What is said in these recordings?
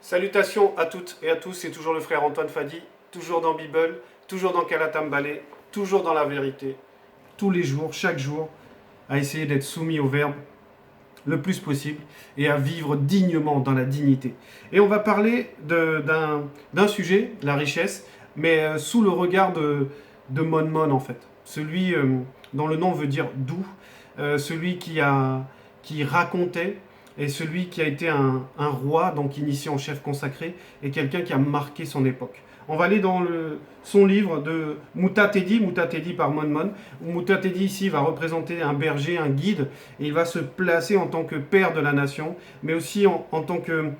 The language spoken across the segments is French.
Salutations à toutes et à tous, c'est toujours le frère Antoine Fadi, toujours dans Bible, toujours dans Kalatam Balé, toujours dans la vérité, tous les jours, chaque jour, à essayer d'être soumis au Verbe le plus possible et à vivre dignement dans la dignité. Et on va parler d'un sujet, la richesse, mais sous le regard de Mon en fait. Celui dont le nom veut dire doux, celui qui racontait et celui qui a été un roi, donc initié en chef consacré, et quelqu'un qui a marqué son époque. On va aller dans son livre de Mutatedi par Mon. Mutatedi ici va représenter un berger, un guide, et il va se placer en tant que père de la nation, mais aussi en tant que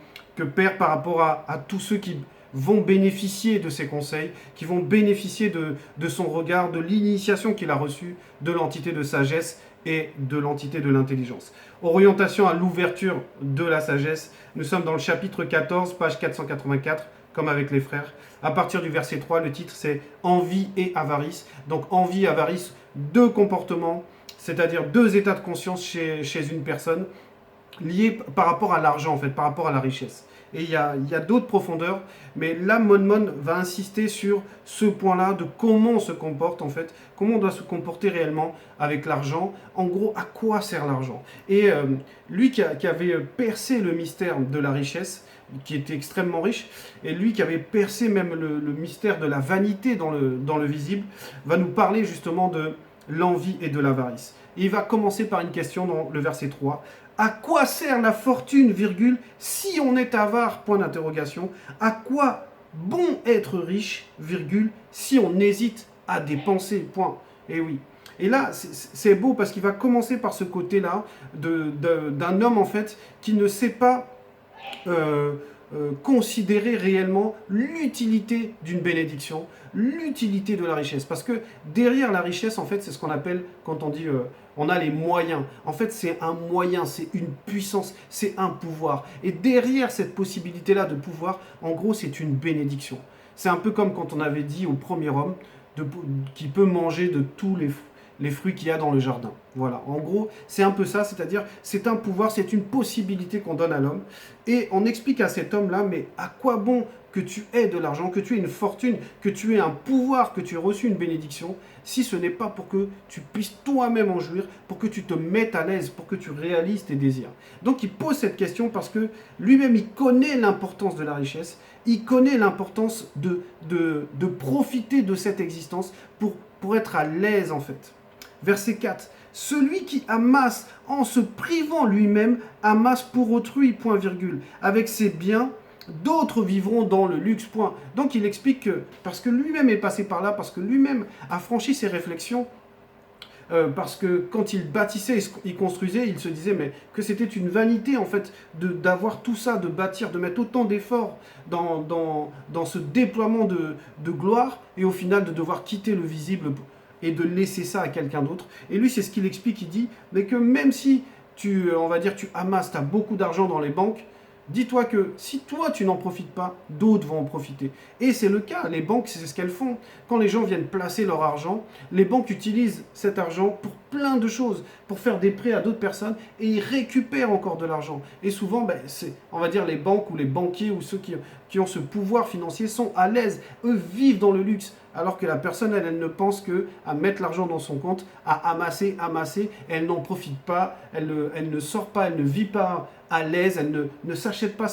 père par rapport à tous ceux qui vont bénéficier de ses conseils, qui vont bénéficier de son regard, de l'initiation qu'il a reçue de l'entité de sagesse et de l'entité de l'intelligence. Orientation à l'ouverture de la sagesse. Nous sommes dans le chapitre 14, page 484, comme avec les frères. À partir du verset 3, le titre c'est envie et avarice. Donc envie et avarice, deux comportements, c'est-à-dire deux états de conscience chez une personne liés par rapport à l'argent, en fait, par rapport à la richesse. Et il y a d'autres profondeurs, mais là, Mon va insister sur ce point-là de comment on se comporte, en fait, comment on doit se comporter réellement avec l'argent. En gros, à quoi sert l'argent? Et lui qui avait percé le mystère de la richesse, qui était extrêmement riche, et lui qui avait percé même le mystère de la vanité dans le visible, va nous parler justement de l'envie et de l'avarice. Et il va commencer par une question dans le verset 3. À quoi sert la fortune, virgule, si on est avare, point d'interrogation. À quoi bon être riche, virgule, si on hésite à dépenser, point. Et oui. Et là, c'est beau parce qu'il va commencer par ce côté-là d'un homme, en fait, qui ne sait pas considérer réellement l'utilité d'une bénédiction, l'utilité de la richesse. Parce que derrière la richesse, en fait, c'est ce qu'on appelle, quand on dit on a les moyens. En fait, c'est un moyen, c'est une puissance, c'est un pouvoir. Et derrière cette possibilité-là de pouvoir, en gros, c'est une bénédiction. C'est un peu comme quand on avait dit au premier homme qui peut manger de tous les fruits qu'il y a dans le jardin. Voilà, en gros, c'est un peu ça, c'est-à-dire c'est un pouvoir, c'est une possibilité qu'on donne à l'homme. Et on explique à cet homme-là, mais à quoi bon que tu aies de l'argent, que tu aies une fortune, que tu aies un pouvoir, que tu aies reçu une bénédiction, si ce n'est pas pour que tu puisses toi-même en jouir, pour que tu te mettes à l'aise, pour que tu réalises tes désirs. Donc il pose cette question parce que lui-même, il connaît l'importance de la richesse, il connaît l'importance de profiter de cette existence pour être à l'aise en fait. Verset 4. Celui qui amasse en se privant lui-même, amasse pour autrui, point virgule. Avec ses biens, d'autres vivront dans le luxe, point. Donc il explique que, parce que lui-même est passé par là, parce que lui-même a franchi ses réflexions, parce que quand il bâtissait, il construisait, il se disait mais que c'était une vanité en fait d'avoir tout ça, de bâtir, de mettre autant d'efforts dans ce déploiement de gloire, et au final de devoir quitter le visible et de laisser ça à quelqu'un d'autre. Et lui, c'est ce qu'il explique, il dit, mais que même si tu amasses, tu as beaucoup d'argent dans les banques, dis-toi que si toi tu n'en profites pas, d'autres vont en profiter. Et c'est le cas, les banques, c'est ce qu'elles font. Quand les gens viennent placer leur argent, les banques utilisent cet argent pour plein de choses, pour faire des prêts à d'autres personnes, et ils récupèrent encore de l'argent. Et souvent, c'est, on va dire, les banques ou les banquiers ou ceux qui ont ce pouvoir financier sont à l'aise. Eux vivent dans le luxe, alors que la personne, elle ne pense qu'à mettre l'argent dans son compte, à amasser, elle n'en profite pas, elle ne sort pas, elle ne vit pas à l'aise, elle ne s'achète pas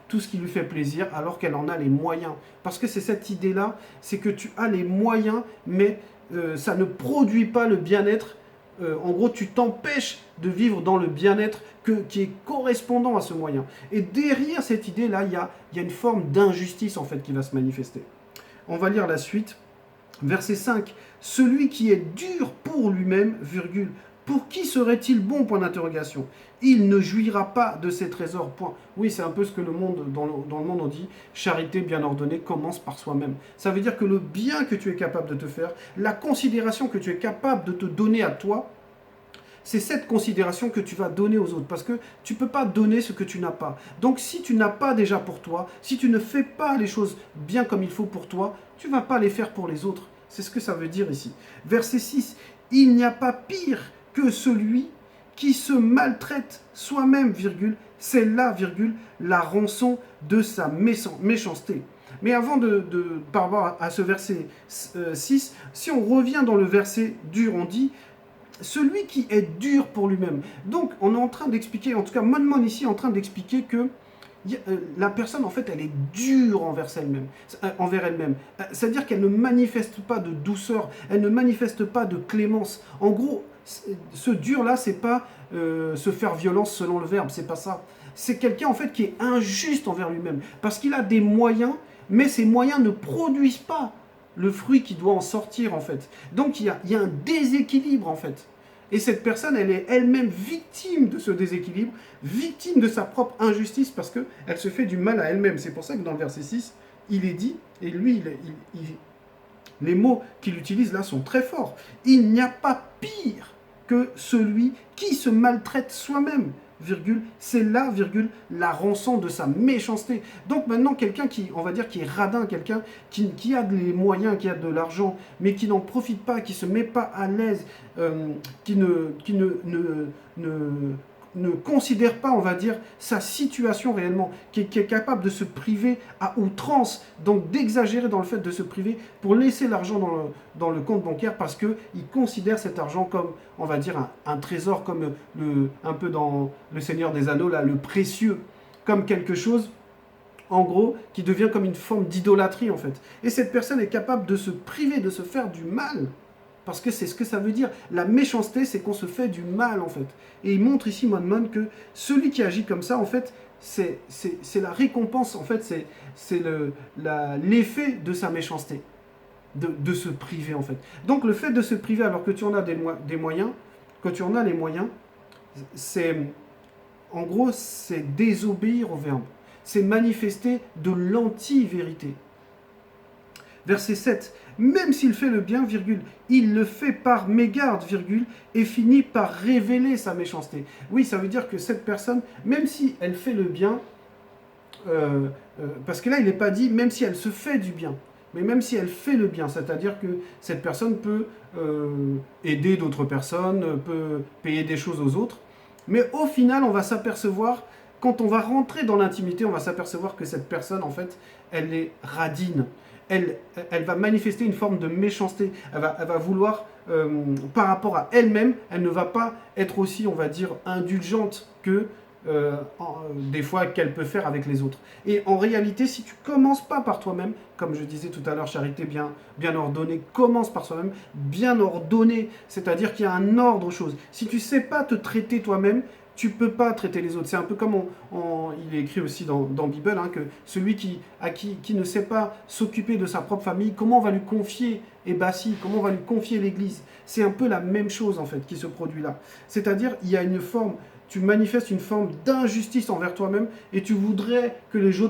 tout ce qui lui fait plaisir, alors qu'elle en a les moyens. Parce que c'est cette idée-là, c'est que tu as les moyens, mais ça ne produit pas le bien-être. En gros, tu t'empêches de vivre dans le bien-être qui est correspondant à ce moyen. Et derrière cette idée-là, il y a une forme d'injustice en fait qui va se manifester. On va lire la suite. Verset 5. Celui qui est dur pour lui-même, virgule, pour qui serait-il bon, point d'interrogation. Il ne jouira pas de ses trésors, point. Oui, c'est un peu ce que dans le monde on dit, charité bien ordonnée commence par soi-même. Ça veut dire que le bien que tu es capable de te faire, la considération que tu es capable de te donner à toi, c'est cette considération que tu vas donner aux autres, parce que tu ne peux pas donner ce que tu n'as pas. Donc si tu n'as pas déjà pour toi, si tu ne fais pas les choses bien comme il faut pour toi, tu ne vas pas les faire pour les autres. C'est ce que ça veut dire ici. Verset 6, il n'y a pas pire que celui qui se maltraite soi-même, virgule, c'est là, virgule, la rançon de sa méchanceté. Mais avant par rapport à ce verset 6, si on revient dans le verset dur, on dit celui qui est dur pour lui-même. Donc, on est en train d'expliquer, en tout cas, Mon ici est en train d'expliquer que la personne, en fait, elle est dure envers elle-même. C'est-à-dire qu'elle ne manifeste pas de douceur, elle ne manifeste pas de clémence. En gros, ce dur-là, c'est pas se faire violence selon le verbe, c'est pas ça. C'est quelqu'un, en fait, qui est injuste envers lui-même, parce qu'il a des moyens, mais ces moyens ne produisent pas le fruit qui doit en sortir, en fait. Donc, il y a un déséquilibre, en fait. Et cette personne, elle est elle-même victime de ce déséquilibre, victime de sa propre injustice, parce qu'elle se fait du mal à elle-même. C'est pour ça que dans le verset 6, il est dit, et lui, les mots qu'il utilise là sont très forts. Il n'y a pas pire que celui qui se maltraite soi-même, virgule, c'est là, virgule, la rançon de sa méchanceté. Donc maintenant, quelqu'un qui, on va dire, qui est radin, quelqu'un qui a les moyens, qui a de l'argent, mais qui n'en profite pas, qui ne se met pas à l'aise, qui ne considère pas, on va dire, sa situation réellement, qui est capable de se priver à outrance, donc d'exagérer dans le fait de se priver pour laisser l'argent dans le compte bancaire parce qu'il considère cet argent comme, on va dire, un trésor, comme un peu dans Le Seigneur des Anneaux, là, le précieux, comme quelque chose, en gros, qui devient comme une forme d'idolâtrie, en fait. Et cette personne est capable de se priver, de se faire du mal. Parce que c'est ce que ça veut dire. La méchanceté, c'est qu'on se fait du mal, en fait. Et il montre ici, Mon, que celui qui agit comme ça, en fait, c'est la récompense, en fait, c'est l'effet de sa méchanceté, de se priver, en fait. Donc, le fait de se priver alors que tu en as des moyens, quand tu en as les moyens, c'est, en gros, c'est désobéir au verbe. C'est manifester de l'anti-vérité. Verset 7, même s'il fait le bien, virgule, il le fait par mégarde, virgule, et finit par révéler sa méchanceté. Oui, ça veut dire que cette personne, même si elle fait le bien, parce que là, il n'est pas dit, même si elle se fait du bien, mais même si elle fait le bien, c'est-à-dire que cette personne peut aider d'autres personnes, peut payer des choses aux autres, mais au final, on va s'apercevoir, quand on va rentrer dans l'intimité, on va s'apercevoir que cette personne, en fait, elle est radine. Elle va manifester une forme de méchanceté. Elle va vouloir, par rapport à elle-même, elle ne va pas être aussi, on va dire, indulgente que des fois qu'elle peut faire avec les autres. Et en réalité, si tu commences pas par toi-même, comme je disais tout à l'heure, charité bien ordonnée, commence par soi-même, bien ordonnée, c'est-à-dire qu'il y a un ordre aux choses. Si tu sais pas te traiter toi-même, tu ne peux pas traiter les autres. C'est un peu comme il est écrit aussi dans Bible, hein, que celui qui ne sait pas s'occuper de sa propre famille, comment on va lui confier comment on va lui confier l'Église. C'est un peu la même chose en fait qui se produit là. C'est-à-dire, il y a une forme, tu manifestes une forme d'injustice envers toi-même et tu voudrais que les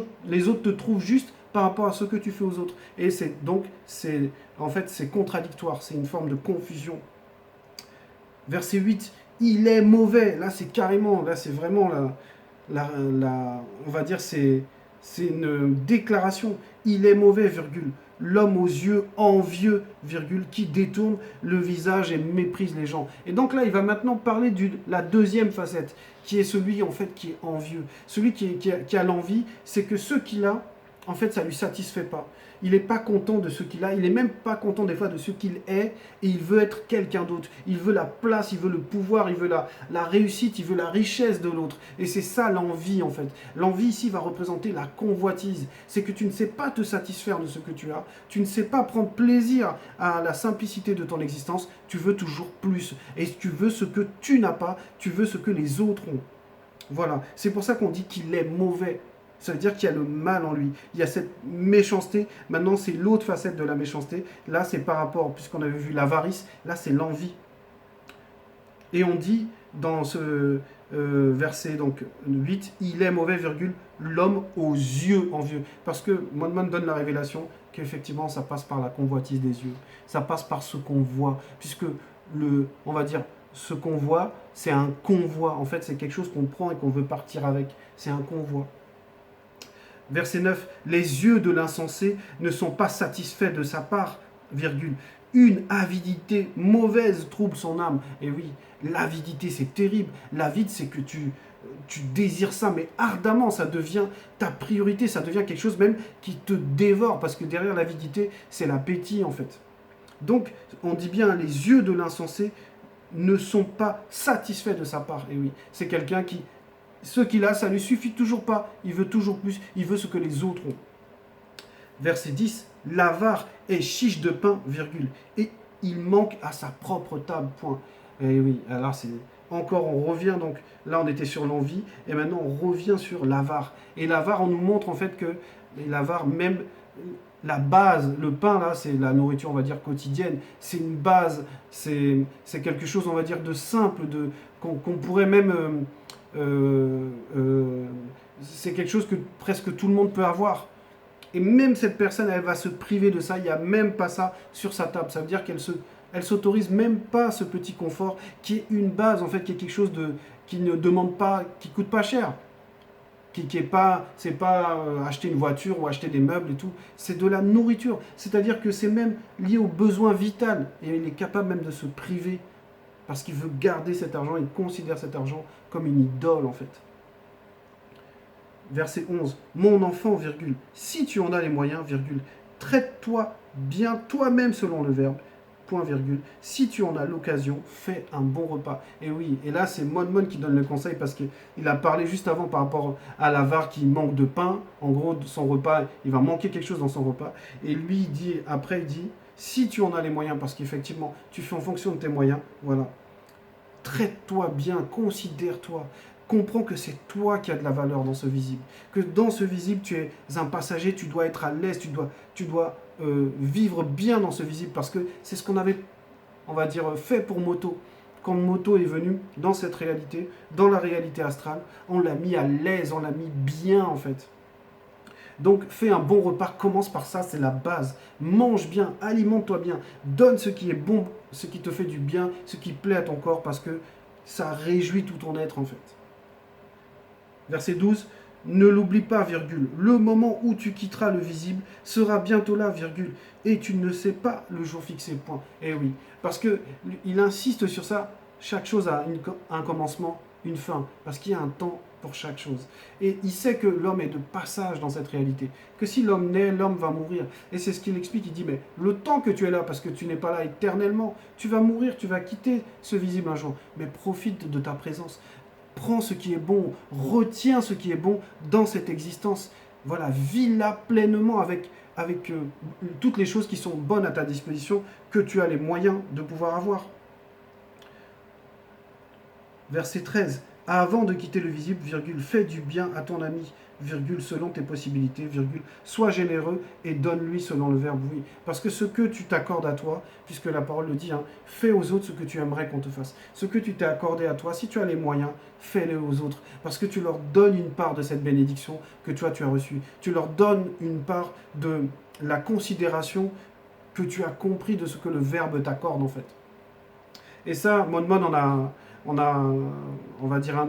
autres te trouvent juste par rapport à ce que tu fais aux autres. Et en fait, c'est contradictoire, c'est une forme de confusion. Verset 8, il est mauvais. Là, c'est carrément, là, c'est vraiment on va dire, c'est une déclaration. Il est mauvais, virgule. L'homme aux yeux envieux, virgule, qui détourne le visage et méprise les gens. Et donc là, il va maintenant parler de la deuxième facette, qui est celui, en fait, qui est envieux. Celui qui a l'envie, c'est que ce qu'il a, en fait, ça ne lui satisfait pas. Il n'est pas content de ce qu'il a, il n'est même pas content des fois de ce qu'il est, et il veut être quelqu'un d'autre. Il veut la place, il veut le pouvoir, il veut la réussite, il veut la richesse de l'autre. Et c'est ça l'envie en fait. L'envie ici va représenter la convoitise. C'est que tu ne sais pas te satisfaire de ce que tu as, tu ne sais pas prendre plaisir à la simplicité de ton existence, tu veux toujours plus. Et tu veux ce que tu n'as pas, tu veux ce que les autres ont. Voilà, c'est pour ça qu'on dit qu'il est mauvais. Ça veut dire qu'il y a le mal en lui. Il y a cette méchanceté. Maintenant, c'est l'autre facette de la méchanceté. Là, c'est par rapport, puisqu'on avait vu l'avarice, là, c'est l'envie. Et on dit dans ce verset donc 8, il est mauvais, virgule, l'homme aux yeux envieux. Parce que Mon donne la révélation qu'effectivement, ça passe par la convoitise des yeux. Ça passe par ce qu'on voit. Puisque, on va dire, ce qu'on voit, c'est un convoi. En fait, c'est quelque chose qu'on prend et qu'on veut partir avec. C'est un convoi. Verset 9, les yeux de l'insensé ne sont pas satisfaits de sa part, virgule. Une avidité mauvaise trouble son âme. Et oui, l'avidité, c'est terrible. L'avide, c'est que tu désires ça, mais ardemment, ça devient ta priorité, ça devient quelque chose même qui te dévore, parce que derrière l'avidité, c'est l'appétit en fait. Donc, on dit bien, les yeux de l'insensé ne sont pas satisfaits de sa part. Et oui, c'est quelqu'un qui, ce qu'il a, ça ne lui suffit toujours pas, il veut toujours plus, il veut ce que les autres ont. Verset 10, l'avare est chiche de pain, virgule, et il manque à sa propre table, point. Et oui, alors c'est... Encore, on revient donc, là on était sur l'envie, et maintenant on revient sur l'avare. Et l'avare, on nous montre en fait que l'avare, même la base, le pain là, c'est la nourriture, on va dire, quotidienne. C'est une base, c'est quelque chose, on va dire, de simple, qu'on pourrait même... c'est quelque chose que presque tout le monde peut avoir. Et même cette personne, elle va se priver de ça. Il n'y a même pas ça sur sa table. Ça veut dire elle s'autorise même pas ce petit confort qui est une base, en fait, qui est quelque chose qui ne demande pas, qui coûte pas cher. Qui est pas, c'est pas acheter une voiture ou acheter des meubles et tout. C'est de la nourriture. C'est-à-dire que c'est même lié au besoin vital. Et il est capable même de se priver parce qu'il veut garder cet argent. Il considère cet argent comme une idole, en fait. Verset 11, mon enfant, virgule, si tu en as les moyens, virgule, traite-toi bien toi-même selon le verbe, point virgule, si tu en as l'occasion, fais un bon repas. Et oui, et là c'est Mon qui donne le conseil parce qu'il a parlé juste avant par rapport à l'avare qui manque de pain, en gros son repas, il va manquer quelque chose dans son repas, et lui il dit, après il dit, si tu en as les moyens, parce qu'effectivement tu fais en fonction de tes moyens, voilà, traite-toi bien, considère-toi. Comprends que c'est toi qui as de la valeur dans ce visible. Que dans ce visible, tu es un passager, tu dois être à l'aise, tu dois vivre bien dans ce visible parce que c'est ce qu'on avait, on va dire, fait pour Moto. Quand Moto est venu dans cette réalité, dans la réalité astrale, on l'a mis à l'aise, on l'a mis bien en fait. Donc fais un bon repas, commence par ça, c'est la base. Mange bien, alimente-toi bien, donne ce qui est bon, ce qui te fait du bien, ce qui plaît à ton corps parce que ça réjouit tout ton être en fait. Verset 12, ne l'oublie pas, virgule, le moment où tu quitteras le visible sera bientôt là, virgule, et tu ne sais pas le jour fixé, point. Eh oui, parce qu'il insiste sur ça, chaque chose a un commencement, une fin, parce qu'il y a un temps pour chaque chose. Et il sait que l'homme est de passage dans cette réalité, que si l'homme naît, l'homme va mourir. Et c'est ce qu'il explique, il dit, mais le temps que tu es là, parce que tu n'es pas là éternellement, tu vas mourir, tu vas quitter ce visible un jour, mais profite de ta présence. Prends ce qui est bon, retiens ce qui est bon dans cette existence. Voilà, vis-la pleinement avec toutes les choses qui sont bonnes à ta disposition, que tu as les moyens de pouvoir avoir. Verset 13. Avant de quitter le visible, virgule, fais du bien à ton ami, virgule, selon tes possibilités, virgule, sois généreux et donne-lui selon le verbe oui. Parce que ce que tu t'accordes à toi, puisque la parole le dit, fais aux autres ce que tu aimerais qu'on te fasse. Ce que tu t'es accordé à toi, si tu as les moyens, fais-le aux autres. Parce que tu leur donnes une part de cette bénédiction que toi tu as reçue. Tu leur donnes une part de la considération que tu as compris de ce que le verbe t'accorde en fait. Et ça, Mon on va dire,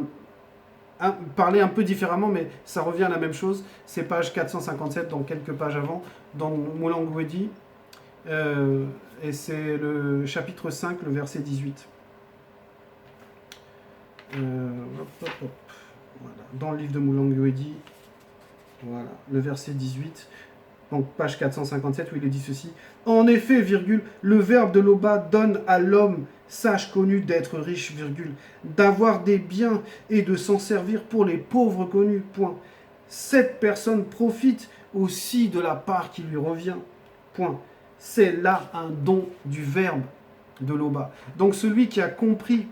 parler un peu différemment, mais ça revient à la même chose. C'est page 457, donc quelques pages avant, dans Mulangwedi, et c'est le chapitre 5, le verset 18. Voilà. Dans le livre de Mulangwedi, voilà, le verset 18. Donc page 457 où il est dit ceci. En effet, virgule, le verbe de Loba donne à l'homme sage connu d'être riche, virgule, d'avoir des biens et de s'en servir pour les pauvres connus, point. Cette personne profite aussi de la part qui lui revient, point. C'est là un don du verbe de Loba. Donc celui qui a compris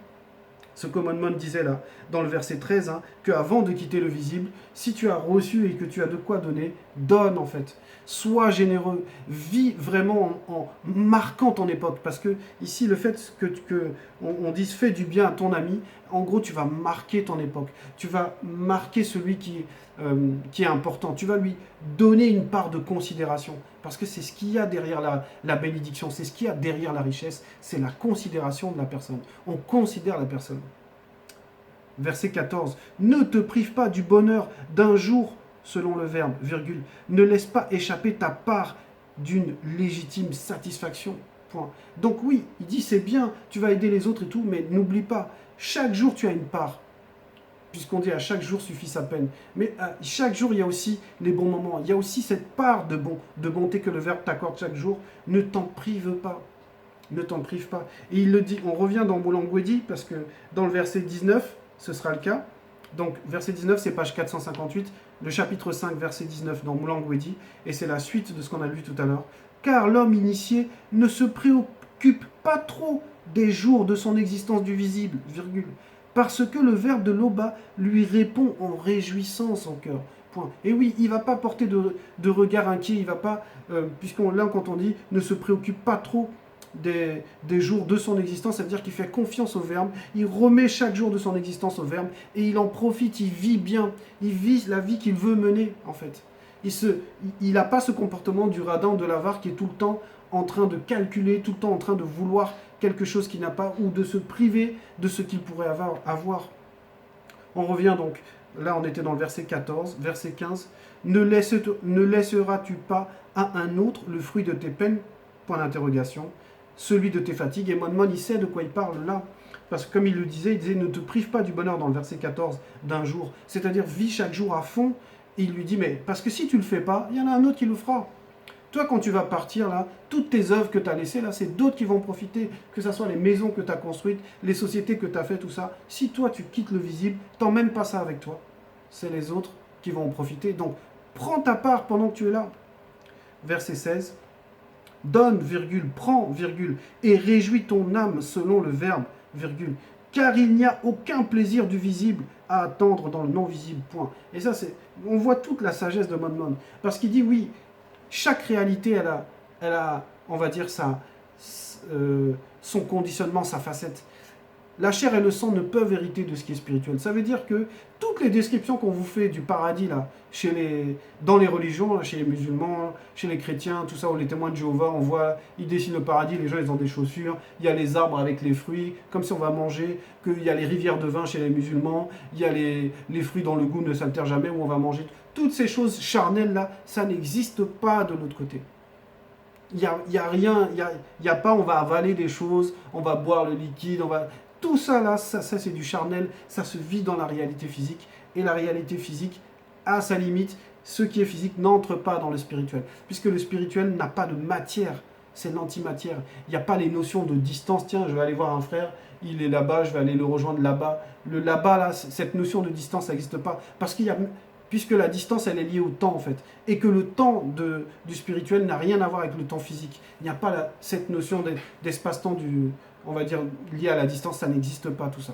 ce que Mon disait là, dans le verset 13, qu'avant de quitter le visible, si tu as reçu et que tu as de quoi donner, donne en fait. Sois généreux, vis vraiment en marquant ton époque. Parce que ici, le fait on dise fais du bien à ton ami, en gros, tu vas marquer ton époque. Tu vas marquer celui qui est important. Tu vas lui donner une part de considération. Parce que c'est ce qu'il y a derrière la bénédiction, c'est ce qu'il y a derrière la richesse, c'est la considération de la personne. On considère la personne. Verset 14. Ne te prive pas du bonheur d'un jour, selon le verbe, virgule. Ne laisse pas échapper ta part d'une légitime satisfaction. Point. Donc oui, il dit c'est bien, tu vas aider les autres et tout, mais n'oublie pas, chaque jour tu as une part. puisqu'on dit à chaque jour suffit sa peine. Mais chaque jour, il y a aussi les bons moments. Il y a aussi cette part de bonté que le Verbe t'accorde chaque jour. Ne t'en prive pas. Ne t'en prive pas. Et il le dit, on revient dans Moulangwedi, parce que dans le verset 19, ce sera le cas. Donc, verset 19, c'est page 458, le chapitre 5, verset 19 dans Moulangwedi, et c'est la suite de ce qu'on a lu tout à l'heure. Car l'homme initié ne se préoccupe pas trop des jours de son existence du visible, virgule, parce que le verbe de l'Oba lui répond en réjouissant son cœur. Point. Et oui, il ne va pas porter de regard inquiet, il ne va pas, là quand on dit ne se préoccupe pas trop des jours de son existence, ça veut dire qu'il fait confiance au Verbe, il remet chaque jour de son existence au Verbe, et il en profite, il vit bien, il vit la vie qu'il veut mener, en fait. Il n'a pas ce comportement du radin, de l'avare, qui est tout le temps en train de calculer, tout le temps en train de vouloir quelque chose qu'il n'a pas, ou de se priver de ce qu'il pourrait avoir. On revient donc, là on était dans le verset 14, verset 15, ne laisseras-tu pas à un autre le fruit de tes peines, point d'interrogation, celui de tes fatigues. Et Monmon, il sait de quoi il parle là. Parce que comme il disait, ne te prive pas du bonheur dans le verset 14 d'un jour. C'est-à-dire, vis chaque jour à fond. Et il lui dit, mais parce que si tu ne le fais pas, il y en a un autre qui le fera. Toi, quand tu vas partir là, toutes tes œuvres que tu as laissées là, c'est d'autres qui vont profiter. Que ce soit les maisons que tu as construites, les sociétés que tu as fait, tout ça. Si toi, tu quittes le visible, t'emmènes pas ça avec toi. C'est les autres qui vont en profiter. Donc, prends ta part pendant que tu es là. Verset 16. Donne, virgule, prends, virgule, et réjouis ton âme selon le verbe, virgule, car il n'y a aucun plaisir du visible à attendre dans le non-visible, point. Et ça, on voit toute la sagesse de Monmon. Parce qu'il dit, oui, chaque réalité, elle a on va dire, son conditionnement, sa facette. La chair et le sang ne peuvent hériter de ce qui est spirituel. Ça veut dire que toutes les descriptions qu'on vous fait du paradis, là, dans les religions, là, chez les musulmans, chez les chrétiens, tout ça, ou les témoins de Jéhovah, on voit, ils dessinent le paradis, les gens, ils ont des chaussures, il y a les arbres avec les fruits, comme si on va manger, qu'il y a les rivières de vin chez les musulmans, il y a les fruits dont le goût ne s'altère jamais, où on va manger. Toutes ces choses charnelles, là, ça n'existe pas de l'autre côté. Il y a rien, il y a pas, on va avaler des choses, on va boire le liquide, tout ça là, ça c'est du charnel, ça se vit dans la réalité physique. Et la réalité physique, à sa limite, ce qui est physique n'entre pas dans le spirituel. Puisque le spirituel n'a pas de matière, c'est l'antimatière. Il n'y a pas les notions de distance. Tiens, je vais aller voir un frère, il est là-bas, je vais aller le rejoindre là-bas. Le là-bas, là, cette notion de distance, ça n'existe pas. Puisque la distance, elle est liée au temps, en fait. Et que le temps du spirituel n'a rien à voir avec le temps physique. Il n'y a pas cette notion d'espace-temps on va dire, lié à la distance, ça n'existe pas, tout ça.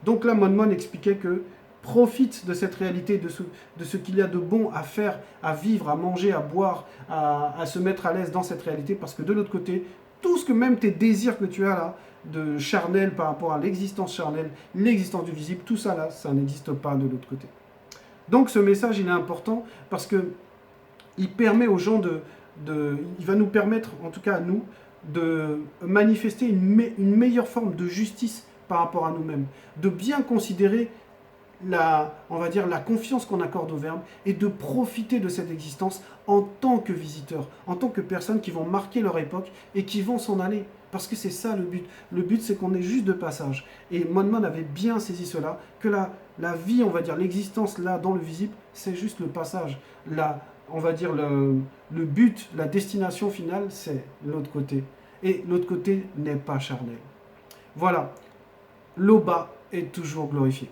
Donc là, Monmon expliquait que profite de cette réalité, de ce qu'il y a de bon à faire, à vivre, à manger, à boire, à se mettre à l'aise dans cette réalité, parce que de l'autre côté, tout ce que même tes désirs que tu as là, de charnel par rapport à l'existence charnelle, l'existence du visible, tout ça là, ça n'existe pas de l'autre côté. Donc ce message, il est important parce que il permet aux gens il va nous permettre, en tout cas à nous, de manifester une meilleure forme de justice par rapport à nous-mêmes, de bien considérer on va dire, la confiance qu'on accorde au Verbe et de profiter de cette existence en tant que visiteurs, en tant que personnes qui vont marquer leur époque et qui vont s'en aller. Parce que c'est ça le but. Le but, c'est qu'on est juste de passage. Et Monmon avait bien saisi cela, que la vie, on va dire, l'existence là, dans le visible, c'est juste le passage. On va dire, le but, la destination finale, c'est l'autre côté. Et l'autre côté n'est pas charnel. Voilà. L'Oba est toujours glorifié.